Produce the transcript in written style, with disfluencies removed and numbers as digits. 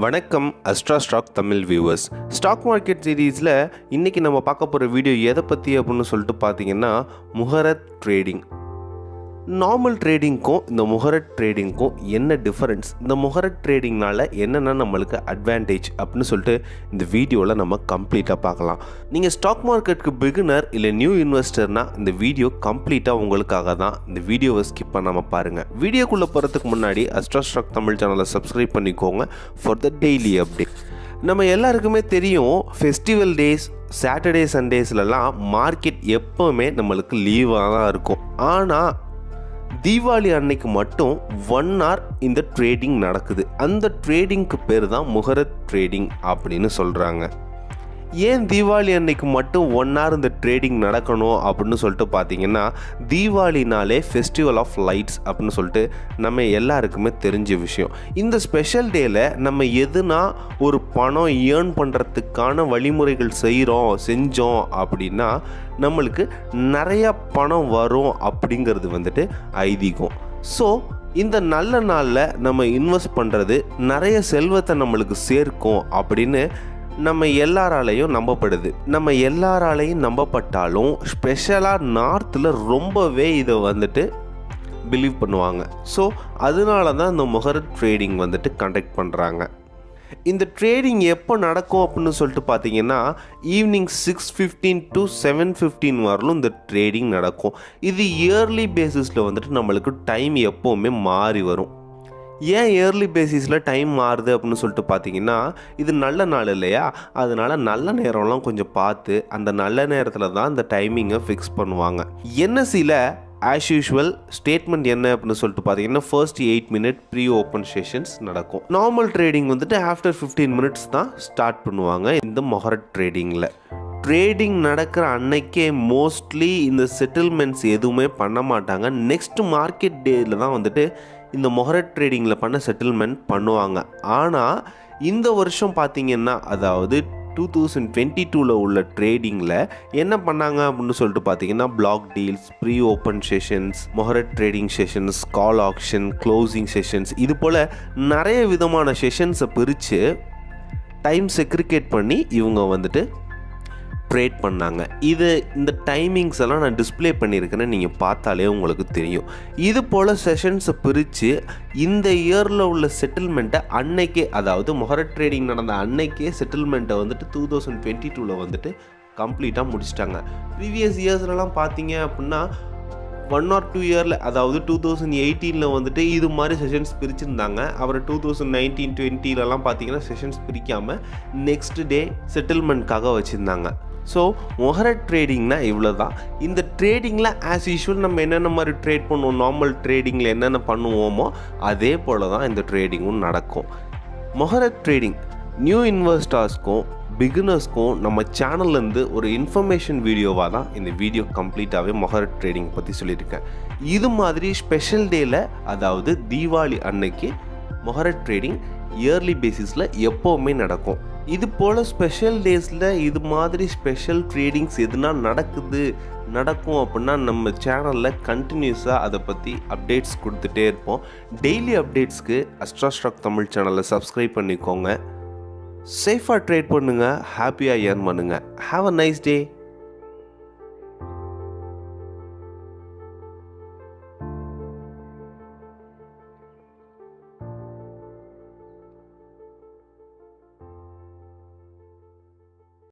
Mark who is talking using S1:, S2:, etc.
S1: வணக்கம் AstraStocksTamil viewers. Stock market சீரீஸில் இன்றைக்கி நம்ம பார்க்க போகிற வீடியோ எதை பற்றி அப்படின்னு சொல்லிட்டு பார்த்தீங்கன்னா முகரத் ட்ரேடிங். நார்மல் ட்ரேடிங்க்கும் இந்த முகரத் ட்ரேடிங்க்கும் என்ன டிஃபரன்ஸ், இந்த முகரத் ட்ரேடிங்னால் என்னென்ன நம்மளுக்கு அட்வான்டேஜ் அப்படின்னு சொல்லிட்டு இந்த வீடியோவில் நம்ம கம்ப்ளீட்டாக பார்க்கலாம். நீங்கள் ஸ்டாக் மார்க்கெட்டுக்கு பிகினர் இல்லை நியூ இன்வெஸ்டர்னால் இந்த வீடியோ கம்ப்ளீட்டாக உங்களுக்காக தான். இந்த வீடியோவை ஸ்கிப் பண்ணாமல் பாருங்கள். வீடியோக்குள்ளே போகிறதுக்கு முன்னாடி AstraStocksTamil சேனலை சப்ஸ்கிரைப் பண்ணிக்கோங்க ஃபார் த டெய்லி அப்டேட். நம்ம எல்லாருக்குமே தெரியும், ஃபெஸ்டிவல் டேஸ், சாட்டர்டே சண்டேஸ்லலாம் மார்க்கெட் எப்போவுமே நம்மளுக்கு லீவாக தான் இருக்கும். ஆனால் தீபாவளி அன்னைக்கு மட்டும் 1 hour இந்த ட்ரேடிங் நடக்குது. அந்த ட்ரேடிங்க்கு பேர் தான் முகரத் ட்ரேடிங் அப்படின்னு சொல்கிறாங்க. ஏன் தீபாவளி அன்னைக்கு மட்டும் 1 hour இந்த ட்ரேடிங் நடக்கணும் அப்படின்னு சொல்லிட்டு பார்த்தீங்கன்னா, தீபாவளினாலே ஃபெஸ்டிவல் ஆஃப் லைட்ஸ் அப்படின்னு சொல்லிட்டு நம்ம எல்லாருக்குமே தெரிஞ்ச விஷயம். இந்த ஸ்பெஷல் டேயில் நம்ம எதுனா ஒரு பணம் ஏர்ன் பண்ணுறதுக்கான வழிமுறைகள் செஞ்சோம் அப்படின்னா நம்மளுக்கு நிறையா பணம் வரும் அப்படிங்கிறது ஐதீகம். ஸோ இந்த நல்ல நாளில் நம்ம இன்வெஸ்ட் பண்ணுறது நிறைய செல்வத்தை நம்மளுக்கு சேர்க்கும் அப்படின்னு நம்ம எல்லாராலையும் நம்பப்படுது. நம்ம எல்லாராலையும் நம்பப்பட்டாலும் ஸ்பெஷலாக நார்த்தில் ரொம்பவே இதை பிலீவ் பண்ணுவாங்க. ஸோ அதனால தான் இந்த முகரத் ட்ரேடிங் கண்டக்ட் பண்ணுறாங்க. இந்த ட்ரேடிங் எப்போ நடக்கும் அப்படின்னு சொல்லிட்டு பார்த்தீங்கன்னா, ஈவினிங் 6:15 to 7:15 வரலும் இந்த ட்ரேடிங் நடக்கும். இது இயர்லி பேசிஸில் நம்மளுக்கு டைம் எப்போவுமே மாறி வரும். ஏன் இயர்லி பேசிஸில் டைம் மாறுது அப்படின்னு சொல்லிட்டு பார்த்தீங்கன்னா, இது நல்ல நாள் இல்லையா, அதனால் நல்ல நேரம்லாம் கொஞ்சம் பார்த்து அந்த நல்ல நேரத்தில் தான் இந்த டைமிங்கை ஃபிக்ஸ் பண்ணுவாங்க. என்எஸ்சியில் ஆஸ் யூஷுவல் ஸ்டேட்மெண்ட் என்ன அப்படின்னு சொல்லிட்டு பார்த்தீங்கன்னா, first 8 minute pre open sessions நடக்கும். நார்மல் ட்ரேடிங் ஆஃப்டர் 15 minutes தான் ஸ்டார்ட் பண்ணுவாங்க. இந்த முகரத் ட்ரேடிங்கில் ட்ரேடிங் நடக்கிற அன்னைக்கே மோஸ்ட்லி இந்த செட்டில்மெண்ட்ஸ் எதுவுமே பண்ண மாட்டாங்க. நெக்ஸ்ட் மார்க்கெட் டேயில் தான் இந்த முகரத் ட்ரேடிங்கில் பண்ண செட்டில்மெண்ட் பண்ணுவாங்க. ஆனால் இந்த வருஷம் பார்த்திங்கன்னா, அதாவது 2022 உள்ள ட்ரேடிங்கில் என்ன பண்ணாங்க அப்படின்னு சொல்லிட்டு பார்த்தீங்கன்னா, block deals, pre open sessions, muhurat trading sessions, call auction, closing sessions, இது போல் நிறைய விதமான செஷன்ஸை பிரித்து டைம் செக்ரிகேட் பண்ணி இவங்க ட்ரேட் பண்ணாங்க. இந்த டைமிங்ஸ் எல்லாம் நான் டிஸ்பிளே பண்ணியிருக்கேன்னு நீங்கள் பார்த்தாலே உங்களுக்கு தெரியும். இது போல் செஷன்ஸை பிரித்து இந்த இயரில் உள்ள செட்டில்மெண்ட்டை அன்னைக்கே, அதாவது முகரத் ட்ரேடிங் நடந்த அன்னைக்கே செட்டில்மெண்ட்டை 2022 கம்ப்ளீட்டாக முடிச்சிட்டாங்க. ப்ரீவியஸ் இயர்ஸ்லலாம் பார்த்தீங்க அப்படின்னா 1 or 2 இயரில், அதாவது 2018 இது மாதிரி செஷன்ஸ் பிரிச்சுருந்தாங்க. அப்புறம் 2019-20 பார்த்தீங்கன்னா செஷன்ஸ் பிரிக்காமல் நெக்ஸ்ட் டே செட்டில்மெண்ட்காக வச்சுருந்தாங்க. ஸோ முகரத் ட்ரேடிங்னா இவ்வளோ தான். இந்த ட்ரேடிங்கில் ஆஸ் யூஷுவல் நம்ம என்னென்ன மாதிரி ட்ரேட் பண்ணுவோம், நார்மல் ட்ரேடிங்கில் என்னென்ன பண்ணுவோமோ அதே போல் தான் இந்த ட்ரேடிங்கும் நடக்கும். முகரத் ட்ரேடிங் நியூ இன்வெஸ்டர்ஸ்க்கும் பிகினர்ஸ்க்கும் நம்ம சேனல்லேருந்து ஒரு இன்ஃபர்மேஷன் வீடியோவாக தான் இந்த வீடியோ கம்ப்ளீட்டாகவே முகரத் ட்ரேடிங் பற்றி சொல்லியிருக்கேன். இது மாதிரி ஸ்பெஷல் டேயில், அதாவது தீபாவளி அன்னைக்கு முகரத் ட்ரேடிங் இயர்லி பேசிஸில் எப்போவுமே நடக்கும். இது போல் ஸ்பெஷல் டேஸில் இது மாதிரி ஸ்பெஷல் ட்ரேடிங்ஸ் எதுனா நடக்கும் அப்படின்னா நம்ம சேனலில் கண்டினியூஸாக அதை பற்றி அப்டேட்ஸ் கொடுத்துட்டே இருப்போம். டெய்லி அப்டேட்ஸ்க்கு AstraStocksTamil சேனலை சப்ஸ்கிரைப் பண்ணிக்கோங்க. சேஃபாக ட்ரேட் பண்ணுங்கள், ஹாப்பியாக ஏர்ன் பண்ணுங்கள். Have a nice day.